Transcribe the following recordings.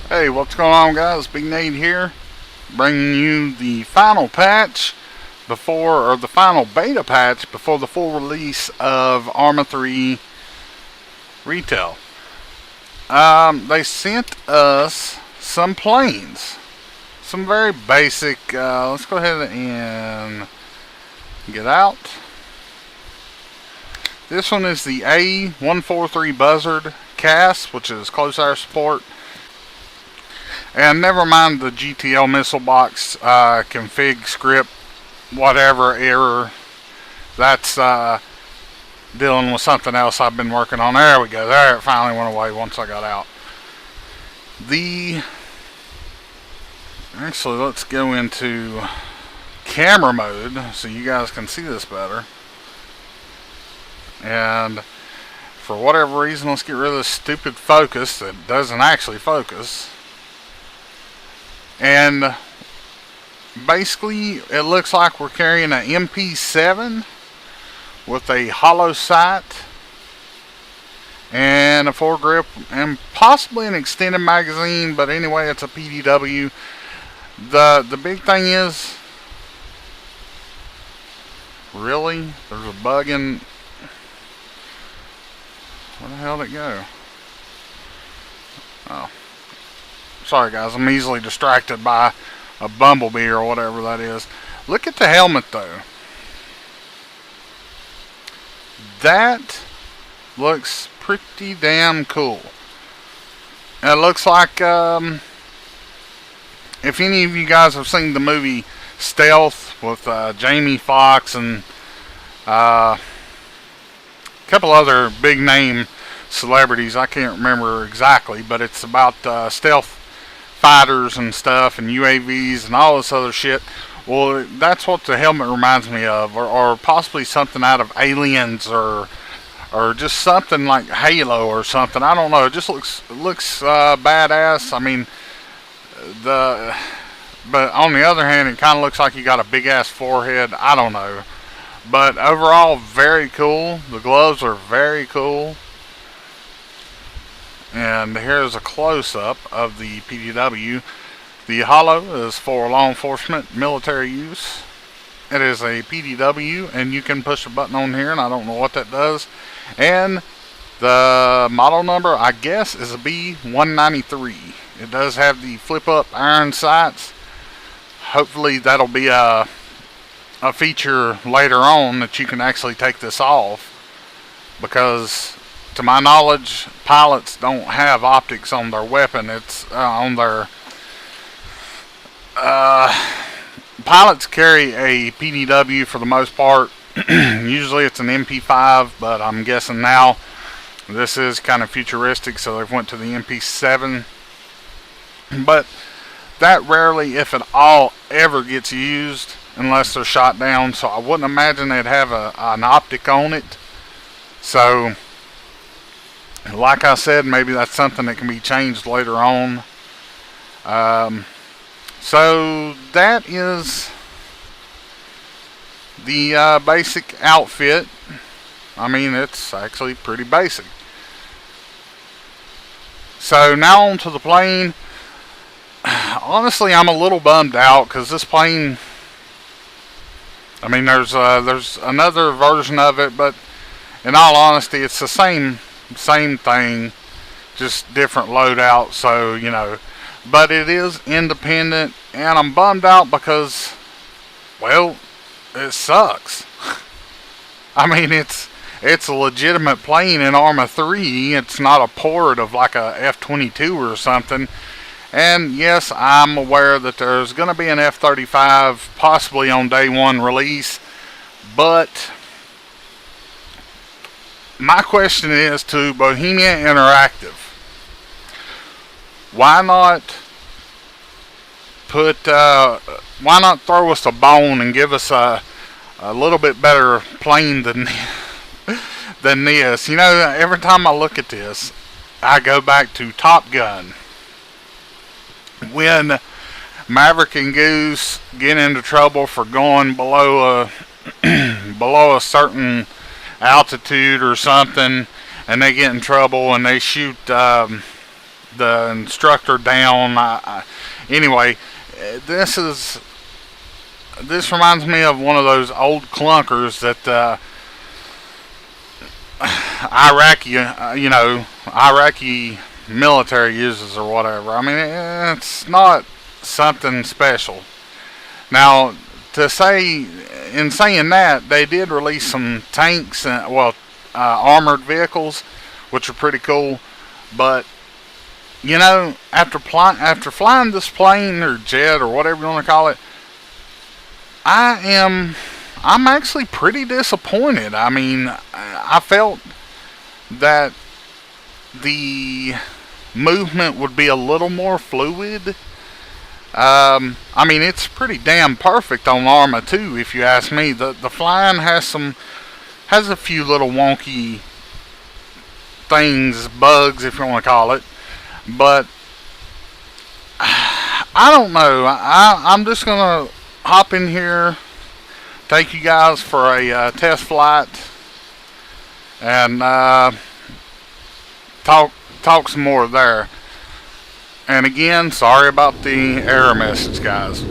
Hey, what's going on, guys? Big Nate here, bringing you the final patch or the final beta patch before the full release of Arma 3 retail. They sent us some planes, some very basic. Let's go ahead and get out. This one is the A143 Buzzard cast, which is close air support. And never mind the GTL missile box config script, whatever error. That's dealing with something else I've been working on. There we go. There, it finally went away once I got out. Actually, let's go into camera mode so you guys can see this better. And for whatever reason, let's get rid of this stupid focus that doesn't actually focus. And basically, it looks like we're carrying an MP7 with a hollow sight and a foregrip and possibly an extended magazine, but anyway, it's a PDW. The big thing is, really, there's a bug in. Where the hell did it go? Oh. Sorry guys, I'm easily distracted by a bumblebee or whatever that is. Look at the helmet though. That looks pretty damn cool. It looks like, if any of you guys have seen the movie Stealth with Jamie Foxx and a couple other big name celebrities, I can't remember exactly, but it's about stealth fighters and stuff and UAVs and all this other shit. Well, that's what the helmet reminds me of, or possibly something out of Aliens, or just something like Halo or something. I don't know. It just looks badass. I mean, but on the other hand, it kind of looks like you got a big ass forehead. I don't know, but overall, very cool. The gloves are very cool. And here's a close-up of the PDW. The hollow is for law enforcement, military use. It is a PDW, and you can push a button on here, and I don't know what that does. And the model number, I guess, is a B193. It does have the flip-up iron sights. Hopefully that'll be a feature later on that you can actually take this off, because to my knowledge, pilots don't have optics on their weapon. It's on their pilots carry a PDW for the most part. Usually it's an MP5, but I'm guessing now this is kind of futuristic, so they've went to the MP7. But that rarely, if at all, ever gets used unless they're shot down. So I wouldn't imagine they'd have an optic on it. So, like I said, maybe that's something that can be changed later on. So that is the basic outfit. I mean, it's actually pretty basic. So now on to the plane. Honestly, I'm a little bummed out because this plane, I mean, there's another version of it, but in all honesty, it's the same thing, just different loadout. So, you know, but it is independent, and I'm bummed out because, well, it sucks. I mean, it's a legitimate plane in Arma 3. It's not a port of like a F-22 or something. And yes, I'm aware that there's going to be an F-35 possibly on day one release, but my question is to Bohemia Interactive, why not throw us a bone and give us a little bit better plane than this? You know, every time I look at this, I go back to Top Gun, when Maverick and Goose get into trouble for going below a certain altitude or something, and they get in trouble and they shoot the instructor down. Anyway, this reminds me of one of those old clunkers that Iraqi military uses or whatever. I mean, it's not something special. Now, in saying that, they did release some tanks and armored vehicles, which are pretty cool. But after flying this plane or jet or whatever you want to call it, I'm actually pretty disappointed. I mean, I felt that the movement would be a little more fluid. I mean, it's pretty damn perfect on Arma 2, if you ask me. The flying has a few little wonky things, bugs, if you want to call it. But I don't know. I'm just gonna hop in here, take you guys for a test flight, and talk some more there. And again, sorry about the error message, guys.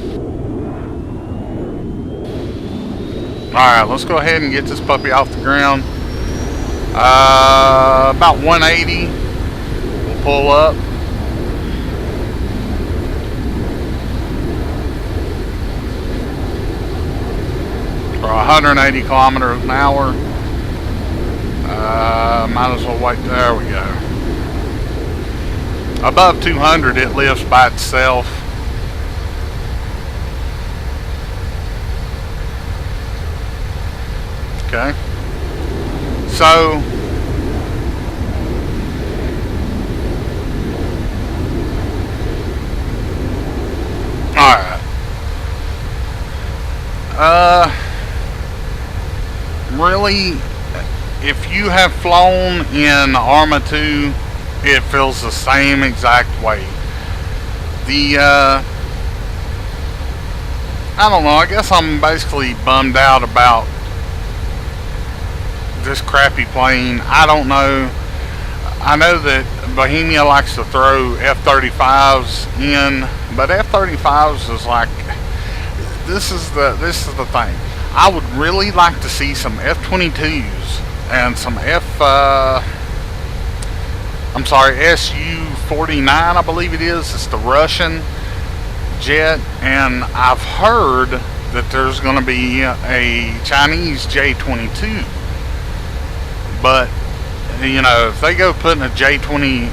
Alright, let's go ahead and get this puppy off the ground. About 180. We'll pull up. For 180 kilometers an hour. Might as well wait. There we go. Above 200, it lifts by itself. Okay. So, alright. Really, if you have flown in Arma 2, it feels the same exact way. I don't know, I guess I'm basically bummed out about this crappy plane. I don't know. I know that Bohemia likes to throw F-35s in, but F-35s is like, this is the thing. I would really like to see some F-22s and some Su-49, I believe it is. It's the Russian jet, and I've heard that there's going to be a Chinese J-22. But, if they go putting a J-20,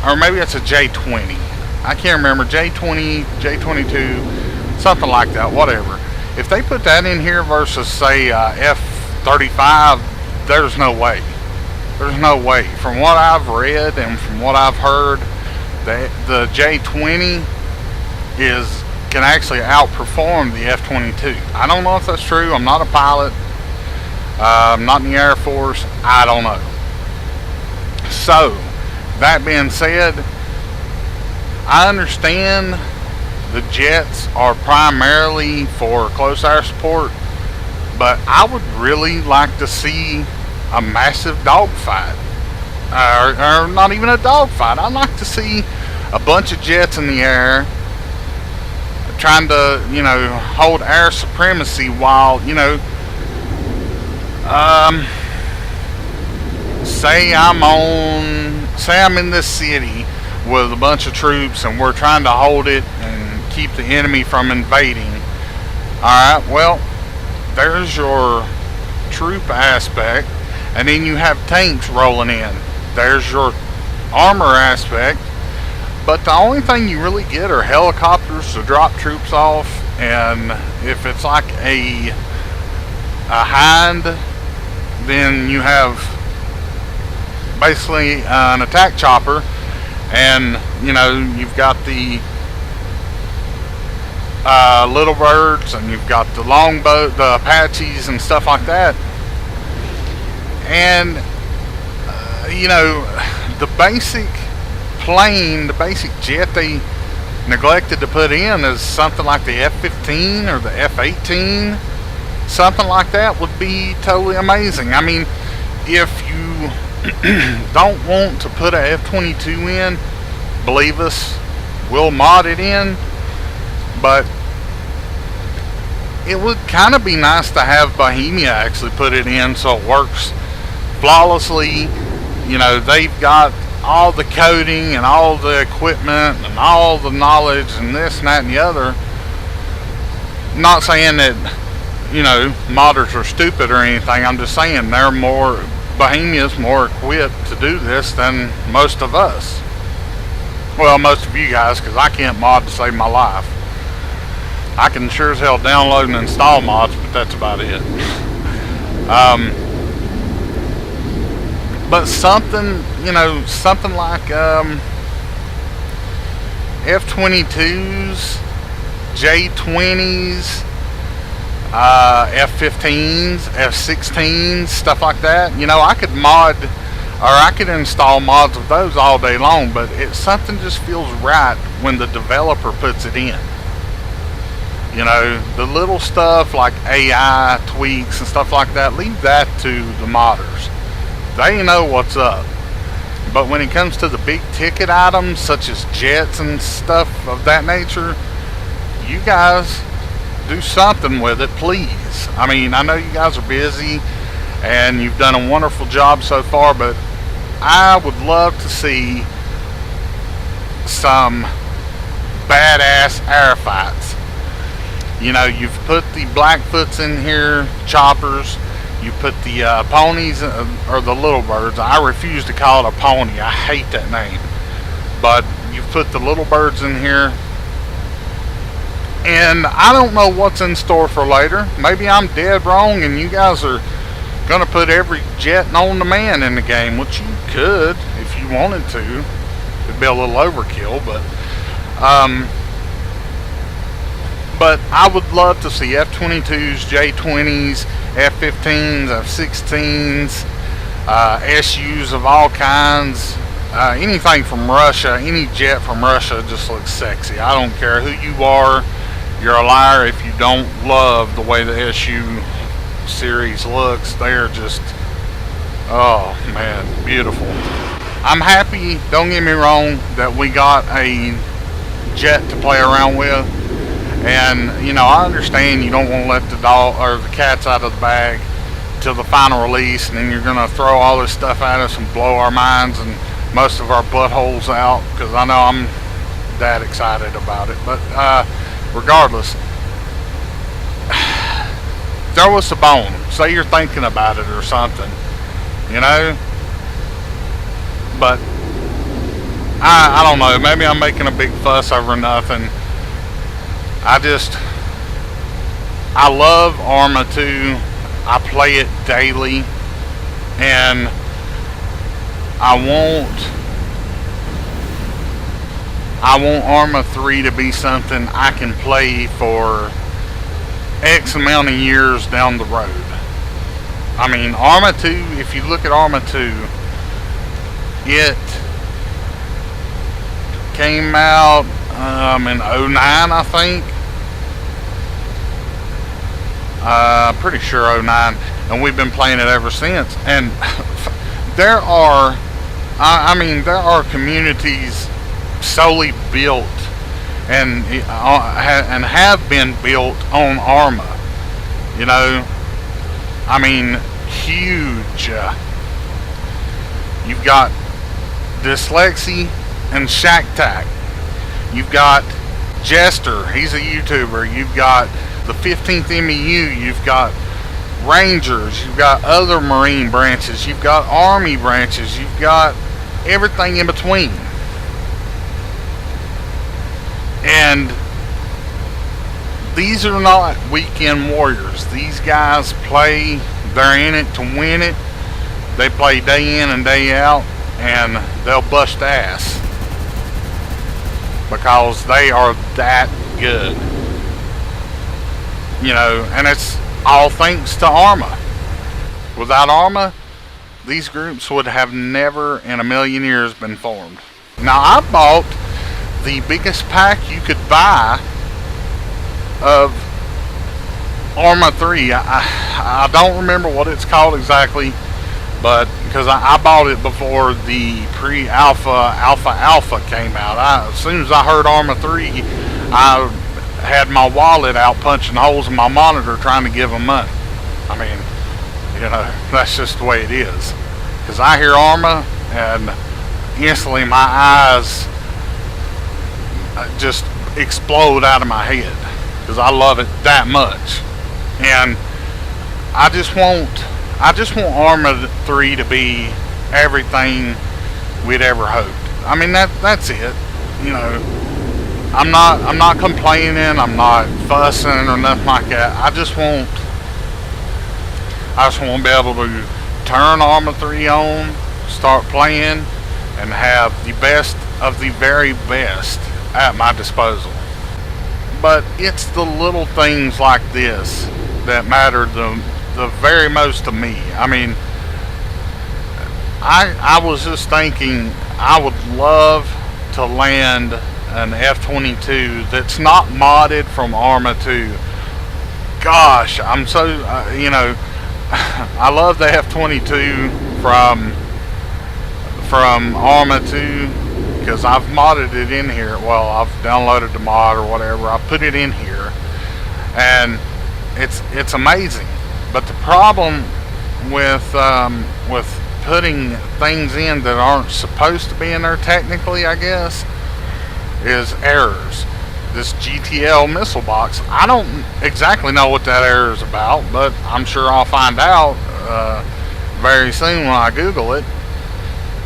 or maybe it's a J-20. I can't remember, J-20, J-22, something like that, whatever. If they put that in here versus, say, F-35, there's no way. There's no way. From what I've read and from what I've heard, the J-20 can actually outperform the F-22. I don't know if that's true. I'm not a pilot. I'm not in the Air Force. I don't know. So, that being said, I understand the jets are primarily for close air support, but I would really like to see a massive dogfight. Or not even a dogfight. I'd like to see a bunch of jets in the air trying to, hold air supremacy while, say I'm in this city with a bunch of troops and we're trying to hold it and keep the enemy from invading. Alright, well, there's your troop aspect, and then you have tanks rolling in. There's your armor aspect, but the only thing you really get are helicopters to drop troops off, and if it's like a hind, then you have basically an attack chopper, and you've got the little birds, and you've got the longbow, the Apaches and stuff like that. And the basic plane, the basic jet they neglected to put in is something like the F-15 or the F-18. Something like that would be totally amazing. I mean, if you don't want to put a F-22 in, believe us, we'll mod it in, but it would kind of be nice to have Bohemia actually put it in so it works flawlessly. You know, they've got all the coding and all the equipment and all the knowledge and this and that and the other. Not saying that, you know, modders are stupid or anything. I'm just saying Bohemia's more equipped to do this than most of us. Well, most of you guys, because I can't mod to save my life. I can sure as hell download and install mods, but that's about it. But something, you know, something like F-22s, J-20s, F-15s, F-16s, stuff like that. You know, I could mod, or I could install mods of those all day long, but something just feels right when the developer puts it in. You know, the little stuff like AI tweaks and stuff like that, leave that to the modders. They know what's up. But when it comes to the big ticket items, such as jets and stuff of that nature, you guys do something with it, please. I mean, I know you guys are busy and you've done a wonderful job so far, but I would love to see some badass air fights. You know, you've put the Blackfoots in here, choppers. You put the ponies, or the little birds. I refuse to call it a pony. I hate that name. But you've put the little birds in here. And I don't know what's in store for later. Maybe I'm dead wrong and you guys are going to put every jet known to man in the game, which you could if you wanted to. It'd be a little overkill, but I would love to see F-22s, J-20s, F-15s, F-16s, SUs of all kinds. Anything from Russia, any jet from Russia just looks sexy. I don't care who you are. You're a liar if you don't love the way the SU series looks. They're just, oh man, beautiful. I'm happy, don't get me wrong, that we got a jet to play around with. And, you know, I understand you don't want to let the dog or the cats out of the bag till the final release, and then you're going to throw all this stuff at us and blow our minds and most of our buttholes out, because I know I'm that excited about it. But regardless, throw us a bone. Say you're thinking about it or something, you know. But I don't know. Maybe I'm making a big fuss over nothing. I love Arma 2. I play it daily, and I want Arma 3 to be something I can play for X amount of years down the road. I mean, Arma 2, if you look at Arma 2, it came out in 09, I think. Pretty sure 09, and we've been playing it ever since. And there are communities solely built and have been built on Arma. You know, I mean, huge. You've got Dyslexy and Shacktack. You've got Jester, he's a YouTuber. You've got the 15th MEU. You've got Rangers. You've got other Marine branches. You've got Army branches. You've got everything in between. And these are not weekend warriors. These guys play, they're in it to win it. They play day in and day out, and they'll bust ass because they are that good. You know, and it's all thanks to Arma. Without Arma, these groups would have never in a million years been formed. Now, I bought the biggest pack you could buy of Arma 3. I don't remember what it's called exactly, But because I bought it before the alpha came out. As soon as I heard Arma 3, I had my wallet out punching holes in my monitor trying to give them money. I mean, that's just the way it is. Because I hear Arma and instantly my eyes just explode out of my head because I love it that much. And I just want Arma 3 to be everything we'd ever hoped. I mean, that's it. I'm not complaining, I'm not fussing or nothing like that. I just want to be able to turn Arma 3 on, start playing, and have the best of the very best at my disposal. But it's the little things like this that matter the very most to me. I mean, I was just thinking I would love to land an F-22 that's not modded from Arma 2. Gosh, I'm so I love the F-22 from Arma 2 because I've modded it in here. Well, I've downloaded the mod or whatever. I put it in here, and it's amazing. But the problem with putting things in that aren't supposed to be in there technically, I guess, is errors. This GTL missile box, I don't exactly know what that error is about, but I'm sure I'll find out very soon when I Google it,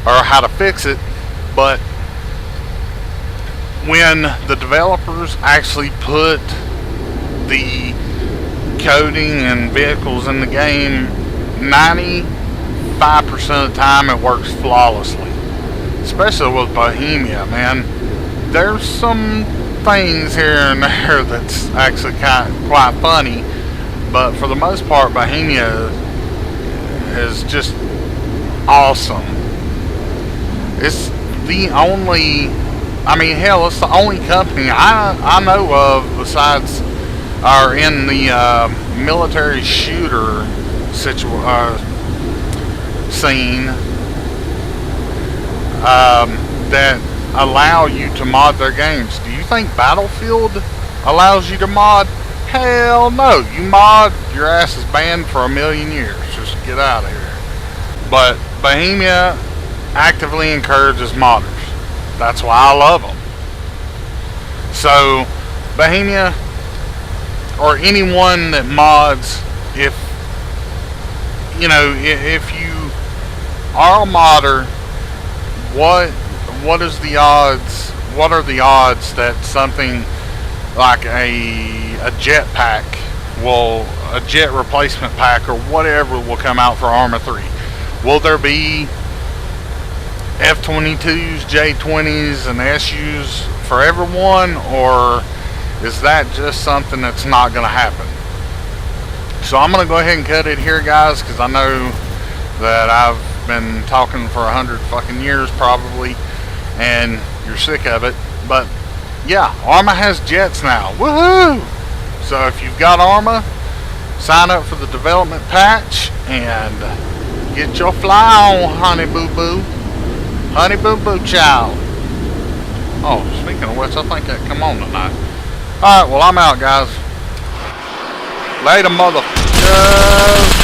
or how to fix it. But when the developers actually put the coding and vehicles in the game, 95% of the time it works flawlessly. Especially with Bohemia, man. There's some things here and there that's actually quite funny, but for the most part, Bohemia is just awesome. It's the only, it's the only company I know of besides, or in the military shooter scene, that allow you to mod their games. Do you think Battlefield allows you to mod? Hell no. You mod, your ass is banned for 1,000,000 years. Just get out of here. But Bohemia actively encourages modders. That's why I love them. So Bohemia, or anyone that mods, if you are a modder, what are the odds that something like a jet pack a jet replacement pack or whatever will come out for Arma 3? Will there be F-22s, J-20s, and SUs for everyone, or is that just something that's not going to happen? So I'm going to go ahead and cut it here, guys, because I know that I've been talking for 100 fucking years probably, and you're sick of it. But yeah, Arma has jets now. Woohoo! So if you've got Arma, sign up for the development patch and get your fly on, honey boo boo. Honey boo boo chow. Oh, speaking of which, I think that come on tonight. Alright, well, I'm out, guys. Later, motherfuckers.